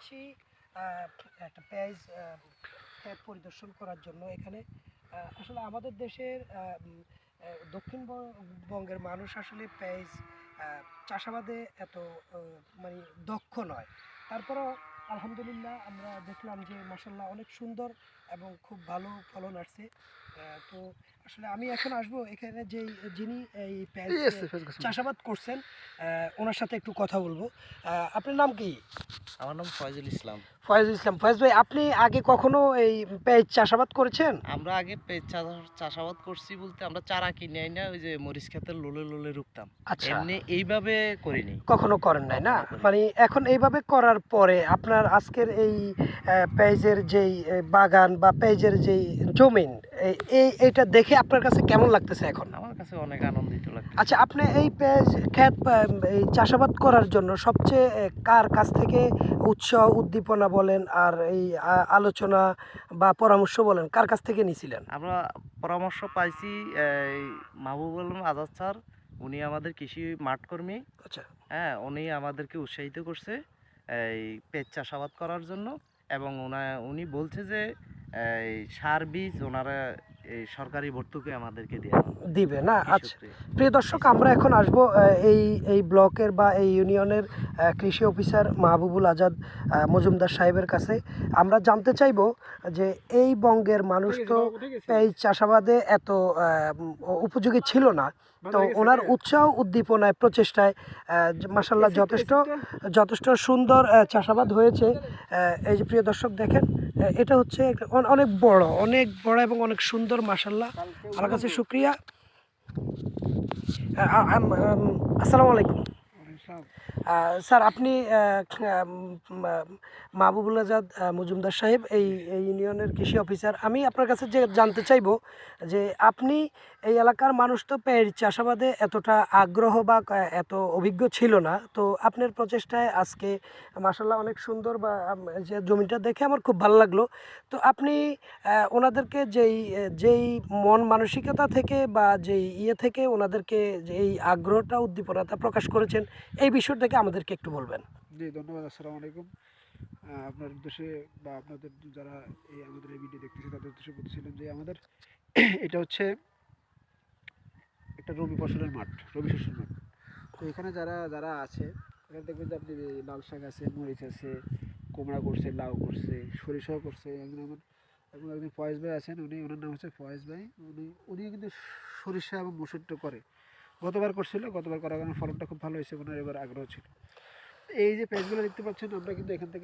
যাচ্ছি আহ, একটা পেঁয়াজ ক্ষেত পরিদর্শন করার জন্য এখানে। আসলে আমাদের দেশের দক্ষিণবঙ্গের মানুষ আসলে পেঁয়াজ চাষাবাদে এত মানে দক্ষ নয়। তারপরও আলহামদুলিল্লাহ আমরা দেখলাম যে মাসাল্লাহ অনেক সুন্দর এবং খুব ভালো ফলন আসছে। তো আসলে আমি এখন আসবো এখানে যেই যিনি এই পেঁয়াজ চাষাবাদ করছেন ওনার সাথে একটু কথা বলবো। আপনার নাম কি? আমার নাম ফয়জুল ইসলাম। ফয়েজুল ইসলাম। ফয়েজ ভাই, আপনি আগে কখনো এই পেঁয়াজ চাষাবাদ করেছেন? আমরা আগে চাষাবাদ করছি বলতে আমরা চারা কিনে আইনা ওই যে মরিচ ক্ষেতের লোলে লোলে রুখতাম। আচ্ছা, এমনি এইভাবে করিনি, কখনো করেন নাই না? কখনো করিনি। মানে এখন এইভাবে করার পরে আপনার আজকের এই পেঁয়াজের যেই বাগান বা পেঁয়াজের যেই জমিন, এইটা দেখে আপনার কাছে কেমন লাগতেছে এখন? আমার কাছে অনেক আনন্দিত লাগছে। আচ্ছা, আপনি এই পেঁয়াজ ক্ষেত এই চাষাবাদ করার জন্য সবচেয়ে কার কাছ থেকে উৎসাহ উদ্দীপনা বলেন আর এই আলোচনা বা পরামর্শ বলেন, কার কাছ থেকে নিছিলেন? আমরা পরামর্শ পাইছি এই মাহবুবুল আলম আজাদ স্যার, উনি আমাদের কৃষি মাঠ কর্মী। আচ্ছা। হ্যাঁ, উনি আমাদেরকে উৎসাহিত করছে এই পেঁয়াজ চাষাবাদ করার জন্য, এবং উনি বলছে যে এই সার বীজ ওনারা এই সরকারি ভর্তুকি আমাদেরকে দেওয়া হবে দিবে না? আচ্ছা, কৃষককে। প্রিয় দর্শক, আমরা এখন আসবো এই এই ব্লকের বা এই ইউনিয়নের কৃষি অফিসার মাহবুবুল আজাদ মজুমদার সাহেবের কাছে। আমরা জানতে চাইবো যে এই বঙ্গের মানুষ তো এই চাষাবাদে এত উপযোগী ছিল না, তো ওনার উৎসাহ উদ্দীপনায় প্রচেষ্টায় মাসাল্লাহ যথেষ্ট যথেষ্ট সুন্দর চাষাবাদ হয়েছে। এই যে প্রিয় দর্শক দেখেন, এটা হচ্ছে অনেক বড়, অনেক বড় এবং অনেক সুন্দর মাসাল্লাহ। আমার কাছে শুক্রিয়া। আসসালামু আলাইকুম। স্যার, আপনি মাহবুবুল আজাদ মজুমদার সাহেব, এই ইউনিয়নের কৃষি অফিসার। আমি আপনার কাছে যে জানতে চাইবো যে আপনি এই এলাকার মানুষ তো পেঁয়াজ চাষাবাদে এতটা আগ্রহ বা এত অভিজ্ঞ ছিল না, তো আপনার প্রচেষ্টায় আজকে মাসাল্লাহ অনেক সুন্দর বা যে জমিটা দেখে আমার খুব ভালো লাগলো। তো আপনি ওনাদেরকে যেই মন মানসিকতা থেকে বা যেই থেকে ওনাদেরকে যে এই আগ্রহটা উদ্দীপনাটা প্রকাশ করেছেন, এই বিষয় থেকে আমাদেরকে একটু বলবেন। জি, ধন্যবাদ। আসসালামু আলাইকুম। আপনার উদ্দেশ্যে বা আপনাদের যারা আমাদের এই ভিডিও দেখতেছে তাদের উদ্দেশ্যে বলছিলাম যে আমাদের এটা হচ্ছে একটা রবি ফসলের মাঠ, রবি শস্যের মাঠ। তো এখানে যারা যারা আছে, এখানে দেখবেন যে আপনি লাল শাক আছে, মরিচ আছে, কুমড়া করছে, লাউ করছে, সরিষাও করছে। একজন ফয়েজ ভাই আছেন, ওনার নাম হচ্ছে ফয়েজ ভাই। উনিও কিন্তু সরিষা এবং মসুরটা করে। গতবার করছিল, গতবার করার কারণে ফলনটা খুব ভালো হয়েছে, ওনার এবার আগ্রহ ছিল। এই যে পেজগুলো দেখতে পাচ্ছেন, আমরা কিন্তু এখান থেকে